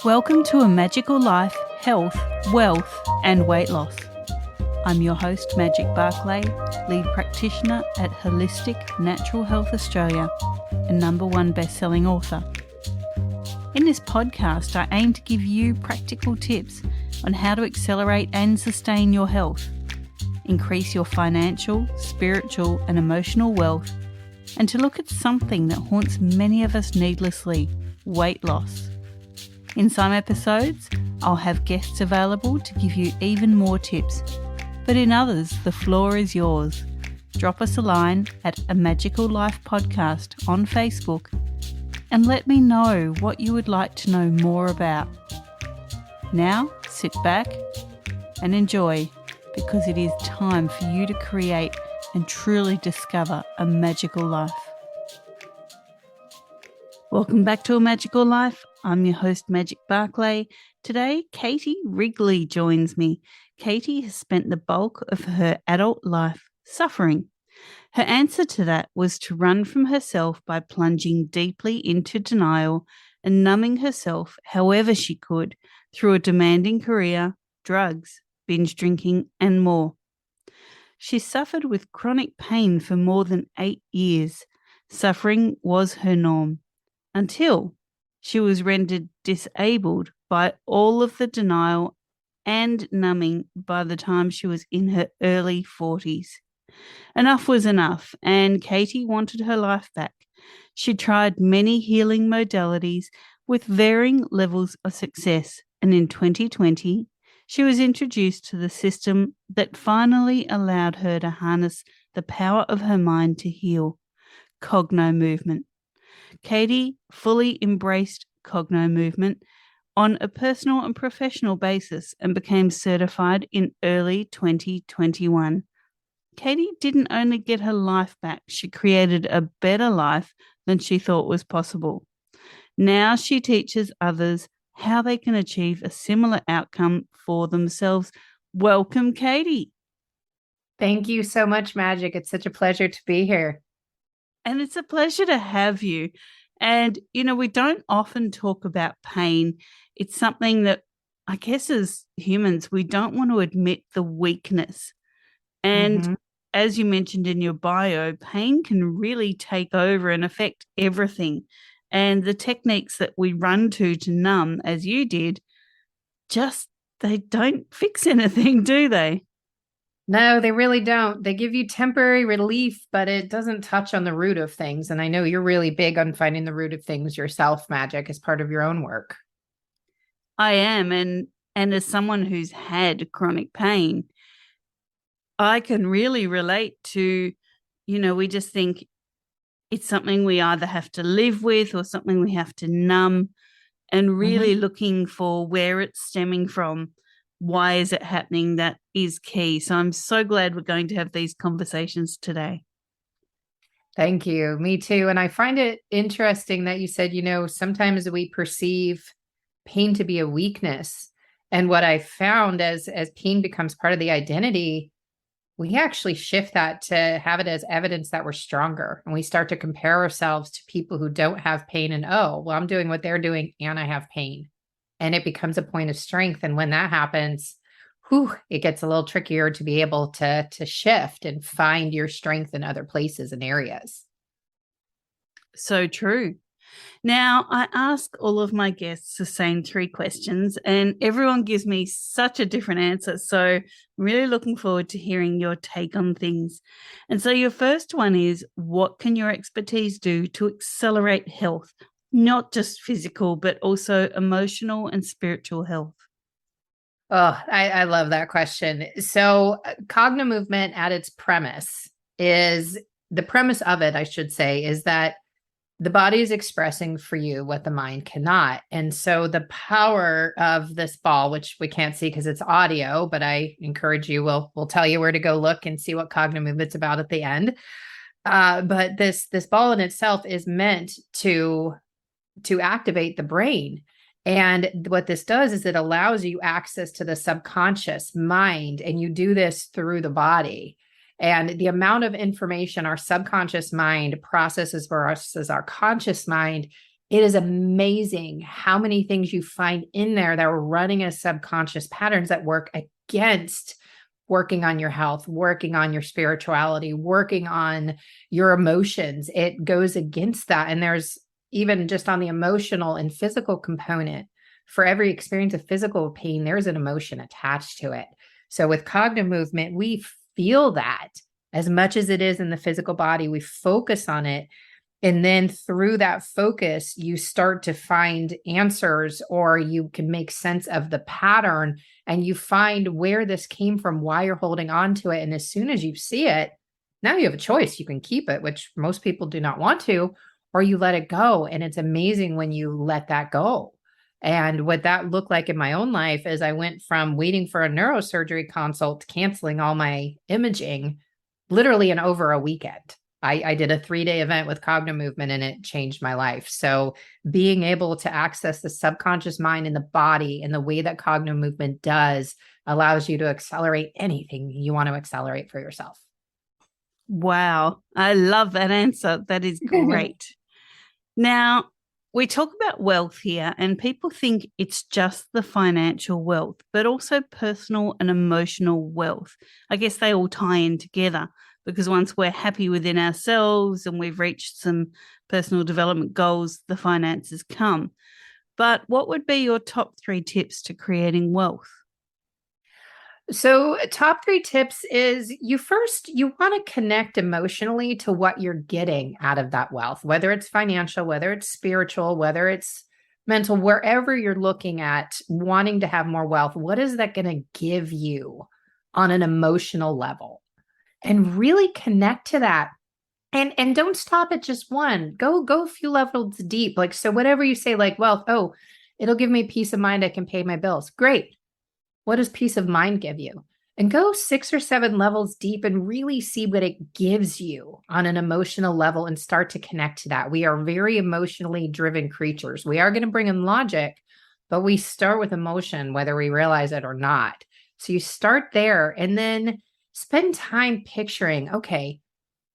Welcome to A Magical Life, Health, Wealth and Weight Loss. I'm your host, Magic Barclay, lead practitioner at Holistic Natural Health Australia and #1 best-selling author. In this podcast, I aim to give you practical tips on how to accelerate and sustain your health, increase your financial, spiritual and emotional wealth, and to look at something that haunts many of us needlessly, weight loss. In some episodes, I'll have guests available to give you even more tips, but in others, the floor is yours. Drop us a line at A Magical Life Podcast on Facebook and let me know what you would like to know more about. Now, sit back and enjoy, because it is time for you to create and truly discover a magical life. Welcome back to A Magical Life. I'm your host, Magic Barclay. Today, Katie Wrigley joins me. Katie has spent the bulk of her adult life suffering. Her answer to that was to run from herself by plunging deeply into denial and numbing herself however she could through a demanding career, drugs, binge drinking, and more. She suffered with chronic pain for more than 8 years. Suffering was her norm, until she was rendered disabled by all of the denial and numbing by the time she was in her early 40s. Enough was enough, and Katie wanted her life back. She tried many healing modalities with varying levels of success, and in 2020, she was introduced to the system that finally allowed her to harness the power of her mind to heal, Cognomovement. Katie fully embraced Cognomovement on a personal and professional basis and became certified in early 2021. Katie didn't only get her life back, she created a better life than she thought was possible. Now she teaches others how they can achieve a similar outcome for themselves. Welcome, Katie. Thank you so much, Magic. It's such a pleasure to be here. And it's a pleasure to have you. And, we don't often talk about pain. It's something that I guess as humans, we don't want to admit the weakness. And as you mentioned in your bio, pain can really take over and affect everything. And the techniques that we run to numb, as you did, they don't fix anything, do they? No, they really don't. They give you temporary relief, but it doesn't touch on the root of things. And I know you're really big on finding the root of things yourself, Magic, as part of your own work. I am. And as someone who's had chronic pain, I can really relate to, we just think it's something we either have to live with or something we have to numb, and really looking for where it's stemming from. Why is it happening? That is key. So I'm so glad we're going to have these conversations today. Thank you. Me too. And I find it interesting that you said, sometimes we perceive pain to be a weakness. And what I found as pain becomes part of the identity, we actually shift that to have it as evidence that we're stronger. And we start to compare ourselves to people who don't have pain and, I'm doing what they're doing and I have pain. And it becomes a point of strength. And when that happens, it gets a little trickier to be able to shift and find your strength in other places and areas. So true. Now, I ask all of my guests the same 3 questions, and everyone gives me such a different answer. So I'm really looking forward to hearing your take on things. And so your first one is, what can your expertise do to accelerate health? Not just physical, but also emotional and spiritual health. Oh, I love that question. So Cognomovement at its premise is that the body is expressing for you what the mind cannot. And so the power of this ball, which we can't see because it's audio, but I encourage you, we'll tell you where to go look and see what Cognomovement's about at the end. But this ball in itself is meant to activate the brain. And what this does is it allows you access to the subconscious mind, and you do this through the body. And the amount of information our subconscious mind processes versus our conscious mind it is amazing how many things you find in there that are running as subconscious patterns that work against working on your health, working on your spirituality, working on your emotions. It goes against that. And there's even just on the emotional and physical component, for every experience of physical pain, there's an emotion attached to it. So with Cognomovement, we feel that as much as it is in the physical body, we focus on it. And then through that focus, you start to find answers, or you can make sense of the pattern, and you find where this came from, why you're holding on to it. And as soon as you see it, now you have a choice. You can keep it, which most people do not want to, or you let it go. And it's amazing when you let that go. And what that looked like in my own life is I went from waiting for a neurosurgery consult to canceling all my imaging literally in over a weekend. I did a 3-day event with Cognomovement, and it changed my life. So being able to access the subconscious mind and the body in the way that Cognomovement does allows you to accelerate anything you want to accelerate for yourself. Wow. I love that answer. That is great. Now, we talk about wealth here, and people think it's just the financial wealth, but also personal and emotional wealth. I guess they all tie in together, because once we're happy within ourselves and we've reached some personal development goals, the finances come. But what would be your top 3 tips to creating wealth? So top 3 tips is you want to connect emotionally to what you're getting out of that wealth, whether it's financial, whether it's spiritual, whether it's mental, wherever you're looking at wanting to have more wealth. What is that going to give you on an emotional level? And really connect to that. And don't stop at just one. Go a few levels deep. Like, so whatever you say, like wealth, oh, it'll give me peace of mind. I can pay my bills. Great. What does peace of mind give you? And go 6 or 7 levels deep and really see what it gives you on an emotional level and start to connect to that. We are very emotionally driven creatures. We are going to bring in logic, but we start with emotion, whether we realize it or not. So you start there and then spend time picturing, okay,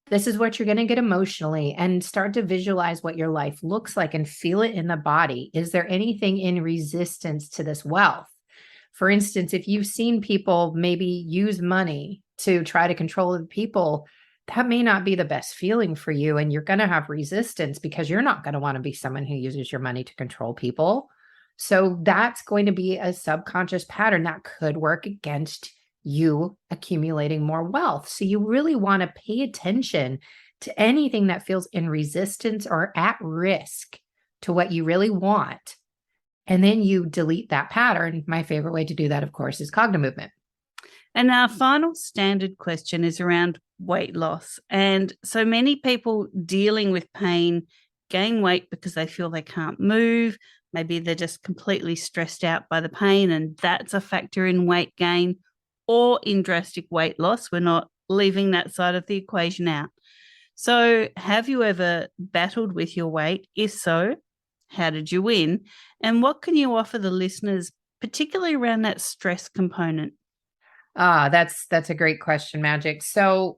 this is what you're going to get emotionally, and start to visualize what your life looks like and feel it in the body. Is there anything in resistance to this wealth? For instance, if you've seen people maybe use money to try to control other people, that may not be the best feeling for you. And you're going to have resistance because you're not going to want to be someone who uses your money to control people. So that's going to be a subconscious pattern that could work against you accumulating more wealth. So you really want to pay attention to anything that feels in resistance or at risk to what you really want. And then you delete that pattern. My favorite way to do that, of course, is Cognomovement. And our final standard question is around weight loss. And so many people dealing with pain gain weight because they feel they can't move. Maybe they're just completely stressed out by the pain, and that's a factor in weight gain or in drastic weight loss. We're not leaving that side of the equation out. So have you ever battled with your weight? If so, how did you win? And what can you offer the listeners, particularly around that stress component? That's a great question, Magic. So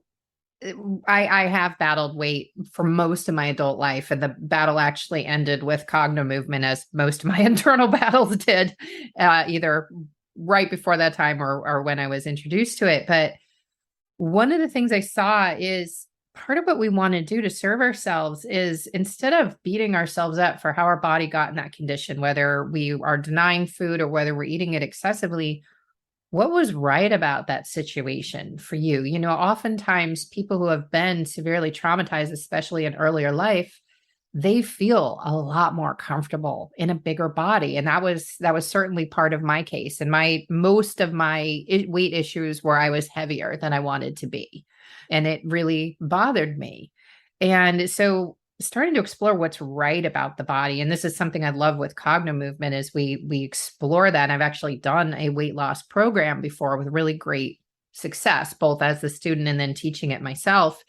I have battled weight for most of my adult life, and the battle actually ended with Cognomovement, as most of my internal battles did, either right before that time or when I was introduced to it. But one of the things I saw is part of what we want to do to serve ourselves is, instead of beating ourselves up for how our body got in that condition, whether we are denying food or whether we're eating it excessively, what was right about that situation for you? You know, oftentimes people who have been severely traumatized, especially in earlier life, they feel a lot more comfortable in a bigger body. And that was certainly part of my case. And most of my weight issues were I was heavier than I wanted to be. And it really bothered me. And so starting to explore what's right about the body. And this is something I love with Cognomovement, is we explore that. And I've actually done a weight loss program before with really great success, both as the student and then teaching it myself.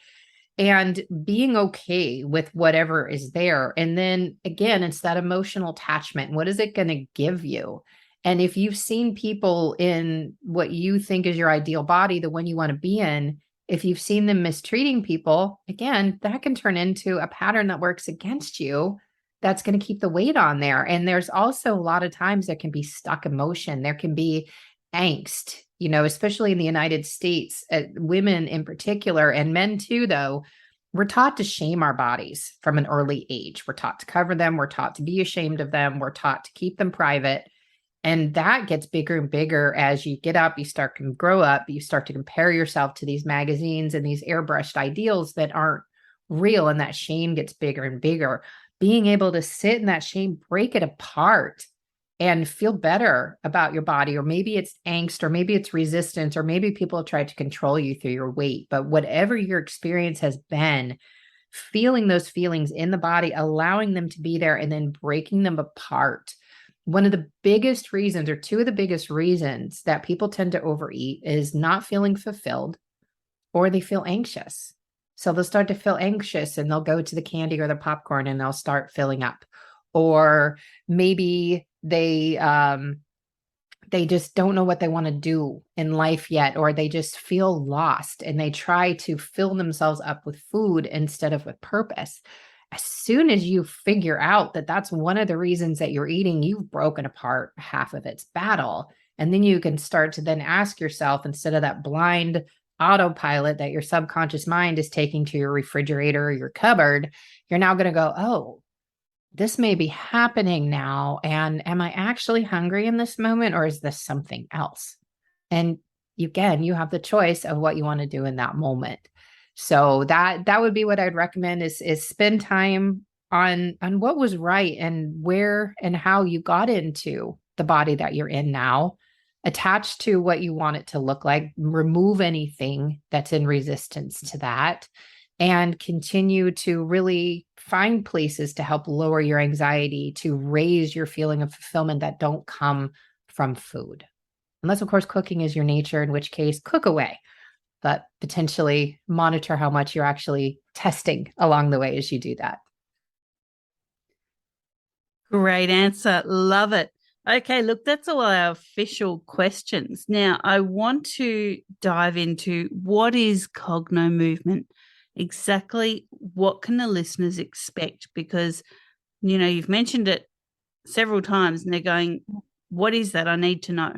And being okay with whatever is there. And then again, it's that emotional attachment. What is it going to give you? And if you've seen people in what you think is your ideal body, the one you want to be in, if you've seen them mistreating people, again, that can turn into a pattern that works against you that's going to keep the weight on there. And there's also a lot of times there can be stuck emotion. There can be angst, especially in the United States, women in particular, and men too, though. We're taught to shame our bodies from an early age. We're taught to cover them. We're taught to be ashamed of them. We're taught to keep them private. And that gets bigger and bigger as you get up, you start to grow up, you start to compare yourself to these magazines and these airbrushed ideals that aren't real. And that shame gets bigger and bigger. Being able to sit in that shame, break it apart, and feel better about your body, or maybe it's angst, or maybe it's resistance, or maybe people have tried to control you through your weight. But whatever your experience has been, feeling those feelings in the body, allowing them to be there, and then breaking them apart. One of the biggest reasons, or two of the biggest reasons that people tend to overeat is not feeling fulfilled, or they feel anxious. So they'll start to feel anxious and they'll go to the candy or the popcorn and they'll start filling up. Or maybe they just don't know what they want to do in life yet, or they just feel lost and they try to fill themselves up with food instead of with purpose. As soon as you figure out that that's one of the reasons that you're eating, you've broken apart half of its battle. And then you can start to then ask yourself, instead of that blind autopilot that your subconscious mind is taking to your refrigerator or your cupboard, you're now going to go, oh, this may be happening now. And am I actually hungry in this moment, or is this something else? And again, you have the choice of what you want to do in that moment. So that would be what I'd recommend is spend time on what was right and where and how you got into the body that you're in now, attached to what you want it to look like, remove anything that's in resistance to that, and continue to really find places to help lower your anxiety, to raise your feeling of fulfillment that don't come from food. Unless, of course, cooking is your nature, in which case, cook away, but potentially monitor how much you're actually testing along the way as you do that. Great answer. Love it. Okay, look, that's all our official questions. Now, I want to dive into what is Cognomovement? Exactly what can the listeners expect? Because, you've mentioned it several times and they're going, what is that? I need to know.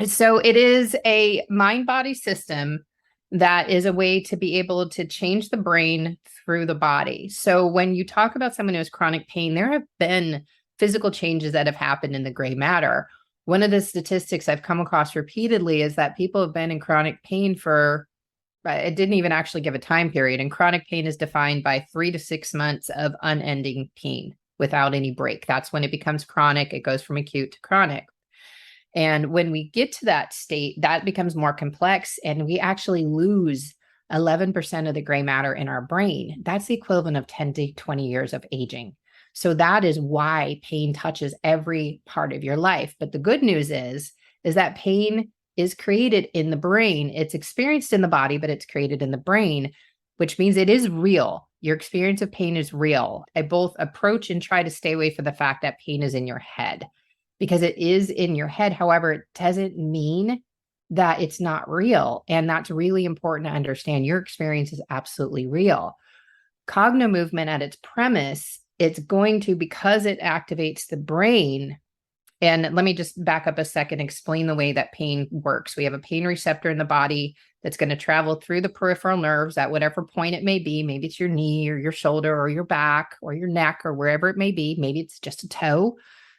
So it is a mind-body system that is a way to be able to change the brain through the body. So when you talk about someone who has chronic pain, there have been physical changes that have happened in the gray matter. One of the statistics I've come across repeatedly is that people have been in chronic pain for, it didn't even actually give a time period. And chronic pain is defined by 3 to 6 months of unending pain without any break. That's when it becomes chronic. It goes from acute to chronic. And when we get to that state, that becomes more complex, and we actually lose 11% of the gray matter in our brain. That's the equivalent of 10 to 20 years of aging. So that is why pain touches every part of your life. But the good news is that pain is created in the brain. It's experienced in the body, but it's created in the brain, which means it is real. Your experience of pain is real. I both approach and try to stay away from the fact that pain is in your head, because it is in your head. However, it doesn't mean that it's not real. And that's really important to understand. Your experience is absolutely real. Cognomovement at its premise, it's going to, because it activates the brain. And let me just back up a second, explain the way that pain works. We have a pain receptor in the body that's going to travel through the peripheral nerves at whatever point it may be. Maybe it's your knee or your shoulder or your back or your neck or wherever it may be. Maybe it's just a toe.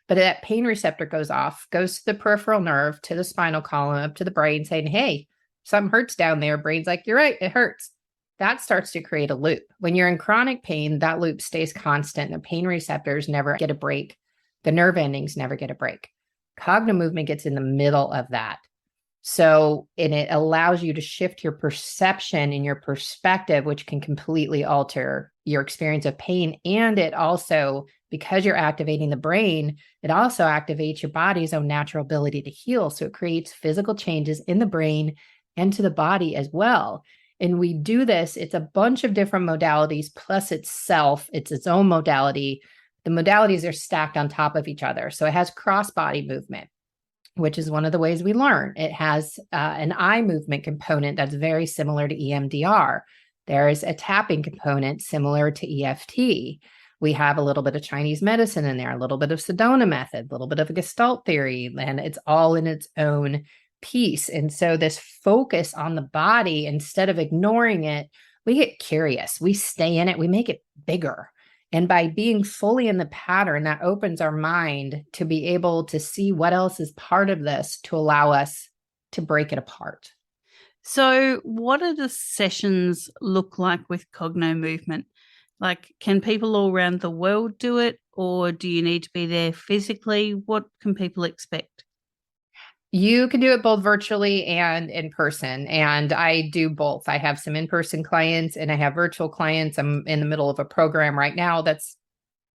But that pain receptor goes to the peripheral nerve, to the spinal column, up to the brain, saying, hey, something hurts down there. Brain's like, you're right, it hurts. That starts to create a loop. When you're in chronic pain, that loop stays constant. The pain receptors never get a break. The nerve endings never get a break. Cognomovement gets in the middle of that. So, and it allows you to shift your perception and your perspective, which can completely alter your experience of pain. And it also, because you're activating the brain, it also activates your body's own natural ability to heal. So it creates physical changes in the brain and to the body as well. And we do this, it's a bunch of different modalities, plus itself, it's its own modality. The modalities are stacked on top of each other. So it has cross-body movement, which is one of the ways we learn. It has an eye movement component that's very similar to EMDR. There's a tapping component similar to EFT. We have a little bit of Chinese medicine in there, a little bit of Sedona method, a little bit of a Gestalt theory, and it's all in its own piece. And so this focus on the body, instead of ignoring it, we get curious, we stay in it, we make it bigger. And by being fully in the pattern, that opens our mind to be able to see what else is part of this to allow us to break it apart. So what do the sessions look like with Cognomovement? Like, can people all around the world do it, or do you need to be there physically? What can people expect? You can do it both virtually and in person. And I do both. I have some in-person clients and I have virtual clients. I'm in the middle of a program right now that's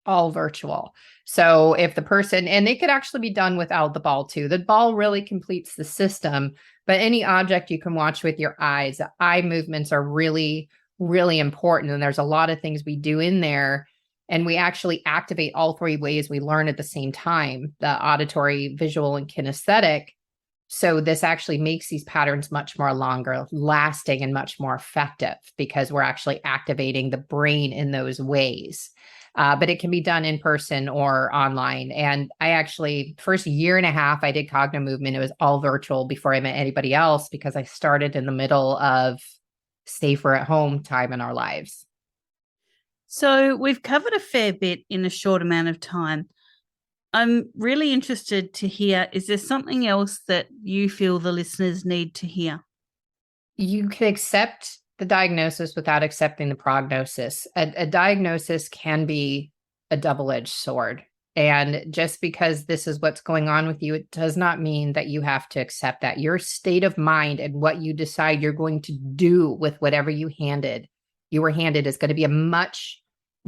all virtual. So if the person, and they could actually be done without the ball too. The ball really completes the system, but any object you can watch with your eyes, the eye movements are really, really important. And there's a lot of things we do in there. And we actually activate all three ways we learn at the same time, the auditory, visual, and kinesthetic. So this actually makes these patterns much more longer lasting and much more effective because we're actually activating the brain in those ways. But it can be done in person or online. And I actually, first year and a half, I did Cognomovement. It was all virtual before I met anybody else because I started in the middle of safer at home time in our lives. So we've covered a fair bit in a short amount of time. I'm really interested to hear, is there something else that you feel the listeners need to hear? You can accept the diagnosis without accepting the prognosis. A diagnosis can be a double-edged sword. And just because this is what's going on with you, it does not mean that you have to accept that. Your state of mind and what you decide you're going to do with whatever you were handed is going to be a much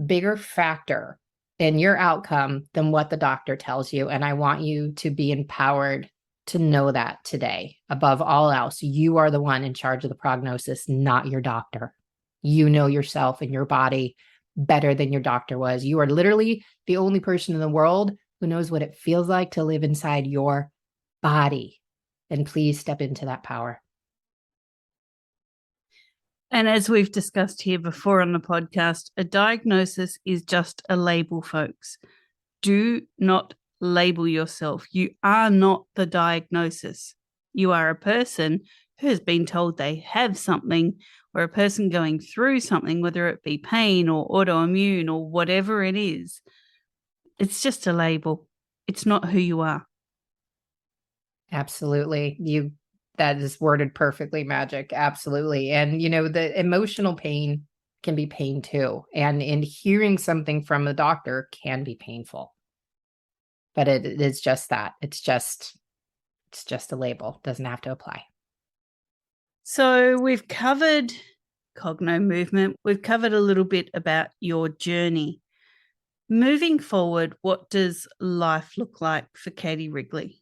bigger factor in your outcome than what the doctor tells you. And I want you to be empowered to know that today. Above all else, you are the one in charge of the prognosis, not your doctor. You know yourself and your body better than your doctor was. You are literally the only person in the world who knows what it feels like to live inside your body. And please step into that power. And as we've discussed here before on the podcast, a diagnosis is just a label, folks. Do not label yourself. You are not the diagnosis. You are a person who has been told they have something, or a person going through something, whether it be pain or autoimmune or whatever it is. It's just a label. It's not who you are. Absolutely. That is worded perfectly, Magic. Absolutely. And, the emotional pain can be pain too. And in hearing something from a doctor can be painful. But it is just that. It's just a label. Doesn't have to apply. So we've covered Cognomovement. We've covered a little bit about your journey. Moving forward, what does life look like for Katie Wrigley?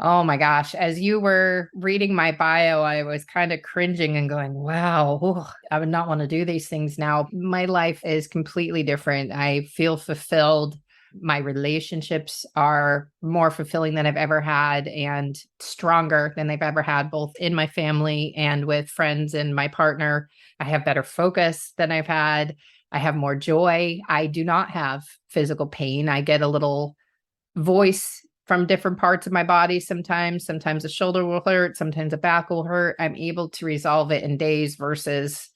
Oh my gosh. As you were reading my bio, I was kind of cringing and going, wow, I would not want to do these things now. My life is completely different. I feel fulfilled. My relationships are more fulfilling than I've ever had and stronger than they've ever had, both in my family and with friends and my partner. I have better focus than I've had. I have more joy. I do not have physical pain. I get a little voice from different parts of my body sometimes. Sometimes a shoulder will hurt. Sometimes a back will hurt. I'm able to resolve it in days versus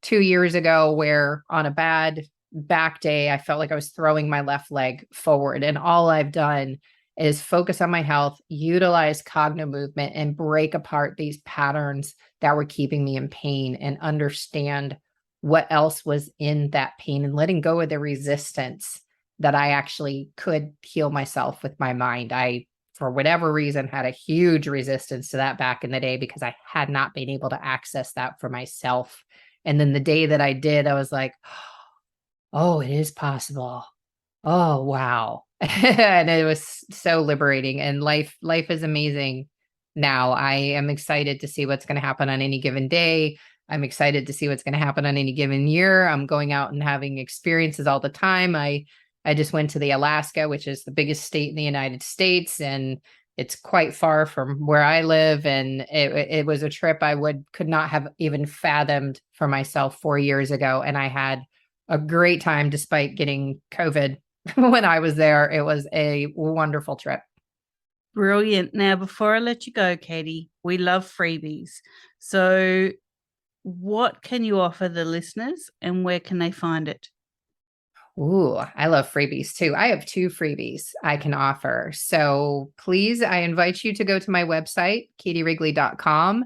2 years ago where on a bad back day, I felt like I was throwing my left leg forward. And all I've done is focus on my health, utilize Cognomovement, and break apart these patterns that were keeping me in pain and understand what else was in that pain and letting go of the resistance that I actually could heal myself with my mind. I, for whatever reason, had a huge resistance to that back in the day because I had not been able to access that for myself. And then the day that I did, I was like, oh, it is possible. Oh, wow. And it was so liberating. And life is amazing now. I am excited to see what's going to happen on any given day. I'm excited to see what's going to happen on any given year. I'm going out and having experiences all the time. I just went to the Alaska, which is the biggest state in the United States, and it's quite far from where I live. And it was a trip I could not have even fathomed for myself 4 years ago. And I had a great time despite getting COVID when I was there. It was a wonderful trip. Brilliant. Now, before I let you go, Katie, we love freebies. So what can you offer the listeners and where can they find it? Ooh, I love freebies too. I have 2 freebies I can offer. So please, I invite you to go to my website, katiewrigley.com.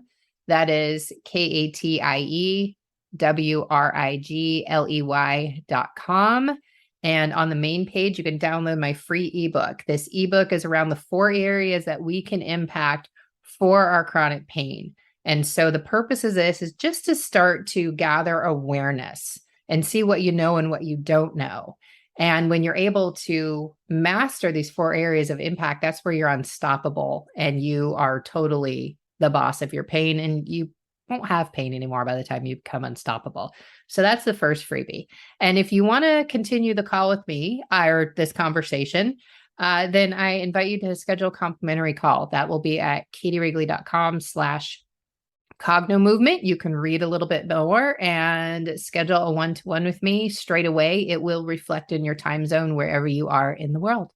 That is KatieWrigley.com. And on the main page, you can download my free ebook. This ebook is around the 4 areas that we can impact for our chronic pain. And so the purpose of this is just to start to gather awareness and see what you know and what you don't know. And when you're able to master these 4 areas of impact, that's where you're unstoppable and you are totally the boss of your pain, and you won't have pain anymore by the time you become unstoppable. So that's the first freebie. And if you want to continue the call with me or this conversation, then I invite you to schedule a complimentary call. That will be at KatieWrigley.com/Cognomovement. You can read a little bit more and schedule a one-to-one with me straight away. It will reflect in your time zone wherever you are in the world.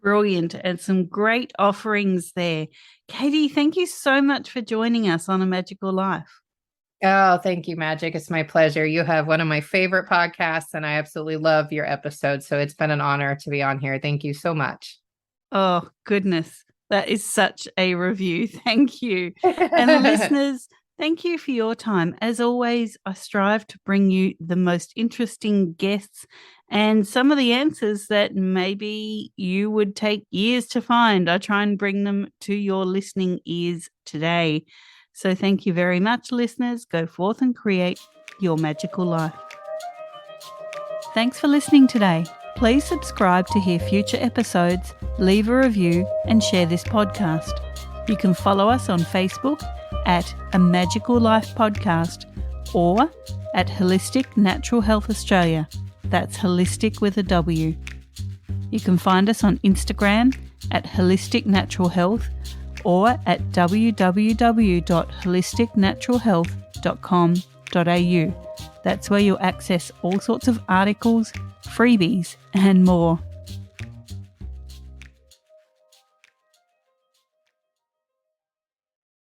Brilliant. And some great offerings there. Katie, thank you so much for joining us on A Magical Life. Oh, thank you, Magic. It's my pleasure. You have one of my favorite podcasts, and I absolutely love your episodes. So it's been an honor to be on here. Thank you so much. Oh, goodness. That is such a review. Thank you. And listeners, thank you for your time. As always, I strive to bring you the most interesting guests and some of the answers that maybe you would take years to find. I try and bring them to your listening ears today. So thank you very much, listeners. Go forth and create your magical life. Thanks for listening today. Please subscribe to hear future episodes, leave a review, and share this podcast. You can follow us on Facebook at A Magical Life Podcast or at Holistic Natural Health Australia. That's holistic with a W. You can find us on Instagram at Holistic Natural Health or at www.holisticnaturalhealth.com.au. That's where you'll access all sorts of articles, freebies, and more.